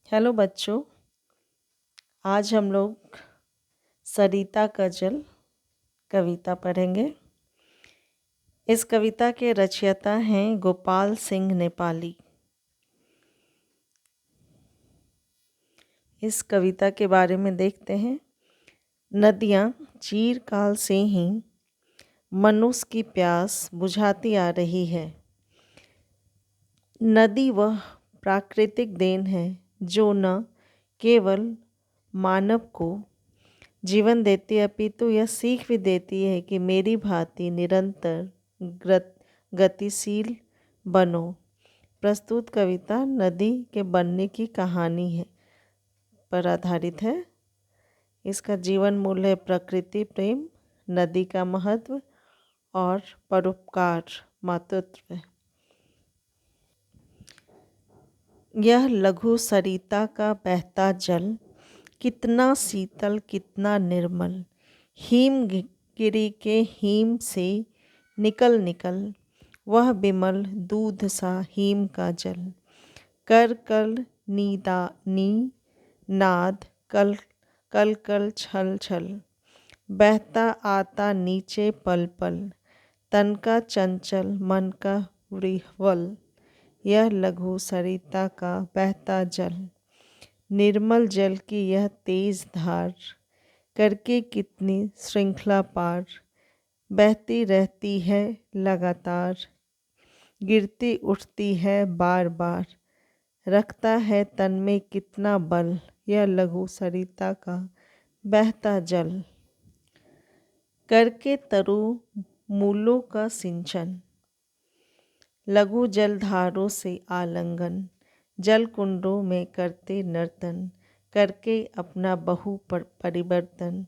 Hello बच्चों। आज हम लोग सरिता का जल कविता पढ़ेंगे। इस कविता के रचयिता हैं गोपाल सिंह नेपाली। इस कविता के बारे में देखते हैं। नदियाँ चिरकाल से ही मनुष्य की प्यास बुझाती आ रही है। नदी वह प्राकृतिक देन है जो न केवल मानव को जीवन देती है अपितु यह सीख भी देती है कि मेरी भांति निरंतर गतिशील बनो। प्रस्तुत कविता नदी के बनने की कहानी है पर आधारित है। इसका जीवन मूल्य है प्रकृति प्रेम, नदी का महत्व और परोपकार मातृत्व। यह लघु सरिता का बहता जल कितना शीतल कितना निर्मल, हिमगिरी के हिम से निकल निकल वह विमल दूध सा हिम का जल। कर कल नाद कल कल कल छल छल, बहता आता नीचे पल पल, तन का चंचल मन का विह्वल। यह लघु सरिता का बहता जल, निर्मल जल की यह तेज धार, करके कितनी श्रृंखला पार, बहती रहती है लगातार, गिरती उठती है बार बार, रखता है तन में कितना बल। यह लघु सरिता का बहता जल, करके तरु मूलों का सिंचन, लघु जलधारों से आलंगन, जल कुंडों में करते नर्तन, करके अपना बहु परिवर्तन,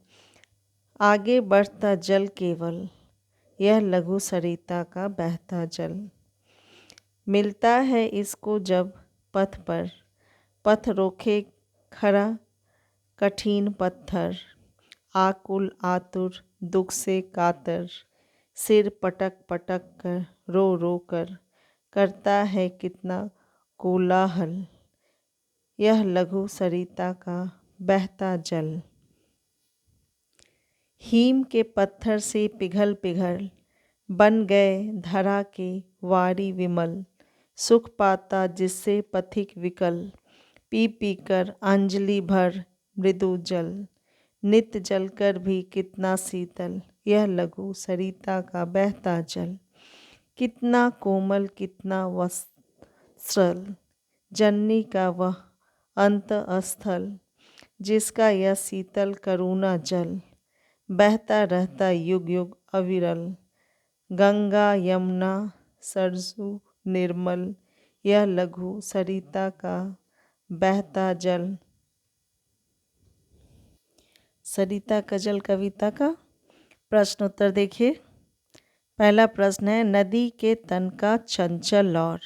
आगे बढ़ता जल केवल। यह लघु सरिता का बहता जल, मिलता है इसको जब पथ पर, पथ रोके खरा कठिन पत्थर, आकुल आतुर दुख से कातर, सिर पटक पटक कर रो रो कर, करता है कितना कोलाहल। यह लघु सरिता का बहता जल, हिम के पत्थर से पिघल पिघल बन गए धरा के वारी विमल, सुख पाता जिससे पथिक विकल, पी पी कर अंजलि भर मृदु जल, नित जल कर भी कितना शीतल। यह लघु सरिता का बहता जल, कितना कोमल कितना वत्सल, जननी का वह अंत स्थल, जिसका यह शीतल करुणा जल, बहता रहता युग युग अविरल, गंगा यमुना सरसू निर्मल। यह लघु सरिता का बहता जल। सरिता का जल कविता का प्रश्न उत्तर देखिए। पहला प्रश्न है, नदी के तन का चंचल और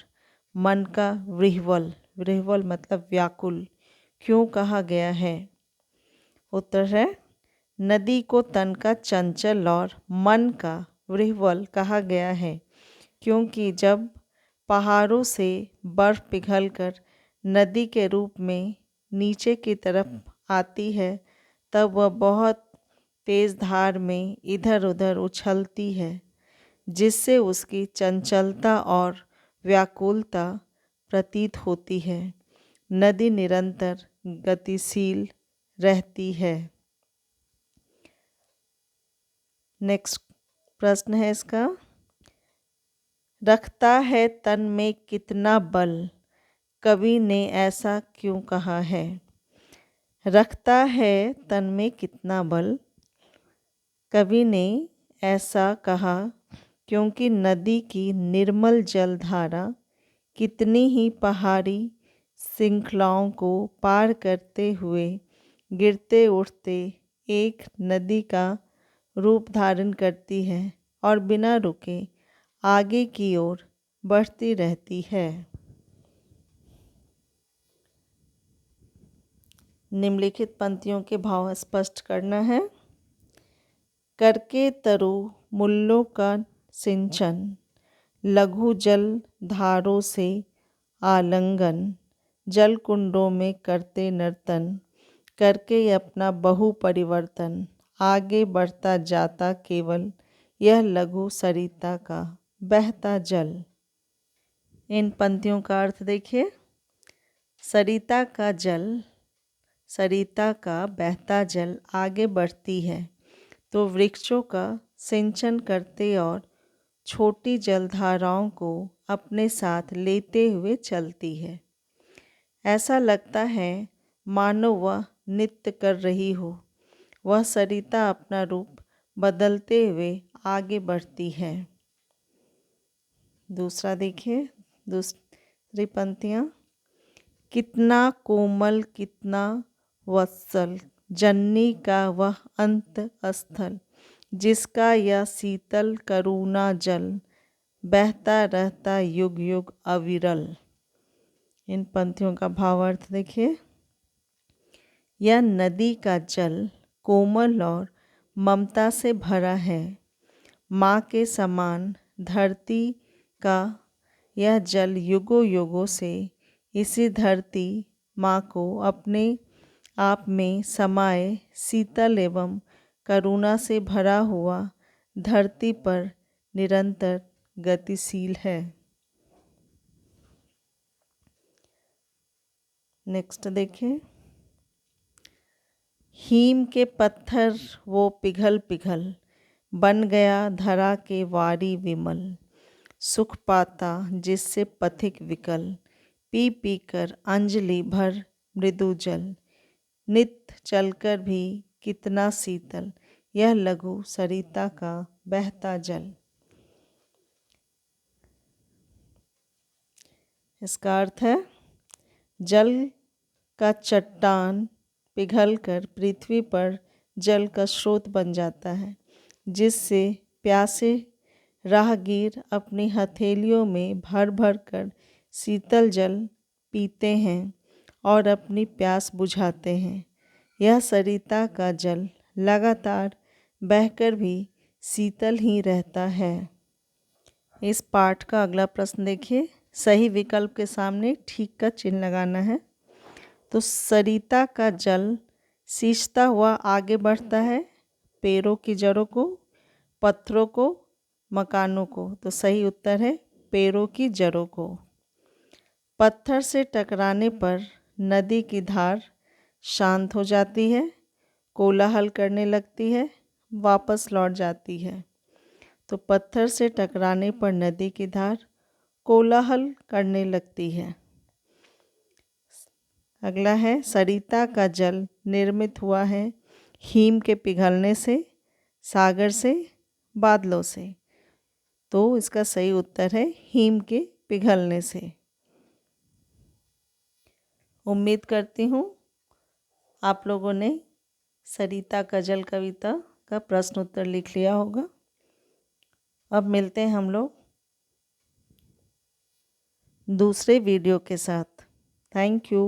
मन का विह्वल, विह्वल मतलब व्याकुल, क्यों कहा गया है? उत्तर है, नदी को तन का चंचल और मन का विह्वल कहा गया है क्योंकि जब पहाड़ों से बर्फ पिघलकर नदी के रूप में नीचे की तरफ आती है तब वह बहुत तेज धार में इधर उधर उछलती है, जिससे उसकी चंचलता और व्याकुलता प्रतीत होती है। नदी निरंतर गतिशील रहती है। नेक्स्ट प्रश्न है इसका, रखता है तन में कितना बल, कवि ने ऐसा क्यों कहा है? रखता है तन में कितना बल, कवि ने ऐसा कहा क्योंकि नदी की निर्मल जलधारा कितनी ही पहाड़ी श्रृंखलाओं को पार करते हुए गिरते उठते एक नदी का रूप धारण करती है और बिना रुके आगे की ओर बढ़ती रहती है। निम्नलिखित पंक्तियों के भाव स्पष्ट करना है। करके तरु मूलों का सिंचन, लघु जल धारों से आलंगन, जल कुंडों में करते नर्तन, करके अपना बहु परिवर्तन, आगे बढ़ता जाता केवल यह लघु सरिता का बहता जल। इन पंक्तियों का अर्थ देखिए। सरिता का जल, सरिता का बहता जल आगे बढ़ती है तो वृक्षों का सिंचन करते और छोटी जलधाराओं को अपने साथ लेते हुए चलती है। ऐसा लगता है मानो वह नृत्य कर रही हो। वह सरिता अपना रूप बदलते हुए आगे बढ़ती है। दूसरा देखिए, दूसरी पंक्तियाँ। कितना कोमल कितना वत्सल, जननी का वह अंत स्थल, जिसका यह शीतल करुणा जल बहता रहता युग युग अविरल। इन पंक्तियों का भावार्थ देखिए। यह नदी का जल कोमल और ममता से भरा है। माँ के समान धरती का यह जल युगों युगों से इसी धरती माँ को अपने आप में समाये शीतल एवं करुणा से भरा हुआ धरती पर निरंतर गतिशील है। नेक्स्ट देखिए। हीम के पत्थर वो पिघल पिघल, बन गया धरा के वारी विमल, सुख पाता जिससे पथिक विकल, पी पी कर अंजलि भर मृदु जल, नित चलकर भी कितना शीतल, यह लघु सरिता का बहता जल। इसका अर्थ है जल का चट्टान पिघलकर पृथ्वी पर जल का स्रोत बन जाता है, जिससे प्यासे राहगीर अपनी हथेलियों में भर भर कर शीतल जल पीते हैं और अपनी प्यास बुझाते हैं। यह सरिता का जल लगातार बहकर भी शीतल ही रहता है। इस पाठ का अगला प्रश्न देखिए। सही विकल्प के सामने ठीक का चिन्ह लगाना है। तो सरिता का जल सींचता हुआ आगे बढ़ता है पेड़ों की जड़ों को, पत्थरों को, मकानों को। तो सही उत्तर है पेड़ों की जड़ों को। पत्थर से टकराने पर नदी की धार शांत हो जाती है, कोलाहल करने लगती है, वापस लौट जाती है। तो पत्थर से टकराने पर नदी की धार कोलाहल करने लगती है। अगला है सरिता का जल निर्मित हुआ है हिम के पिघलने से, सागर से, बादलों से। तो इसका सही उत्तर है हिम के पिघलने से। उम्मीद करती हूँ आप लोगों ने सरिता का जल कविता का प्रश्न उत्तर लिख लिया होगा। अब मिलते हैं हम लोग दूसरे वीडियो के साथ। Thank you.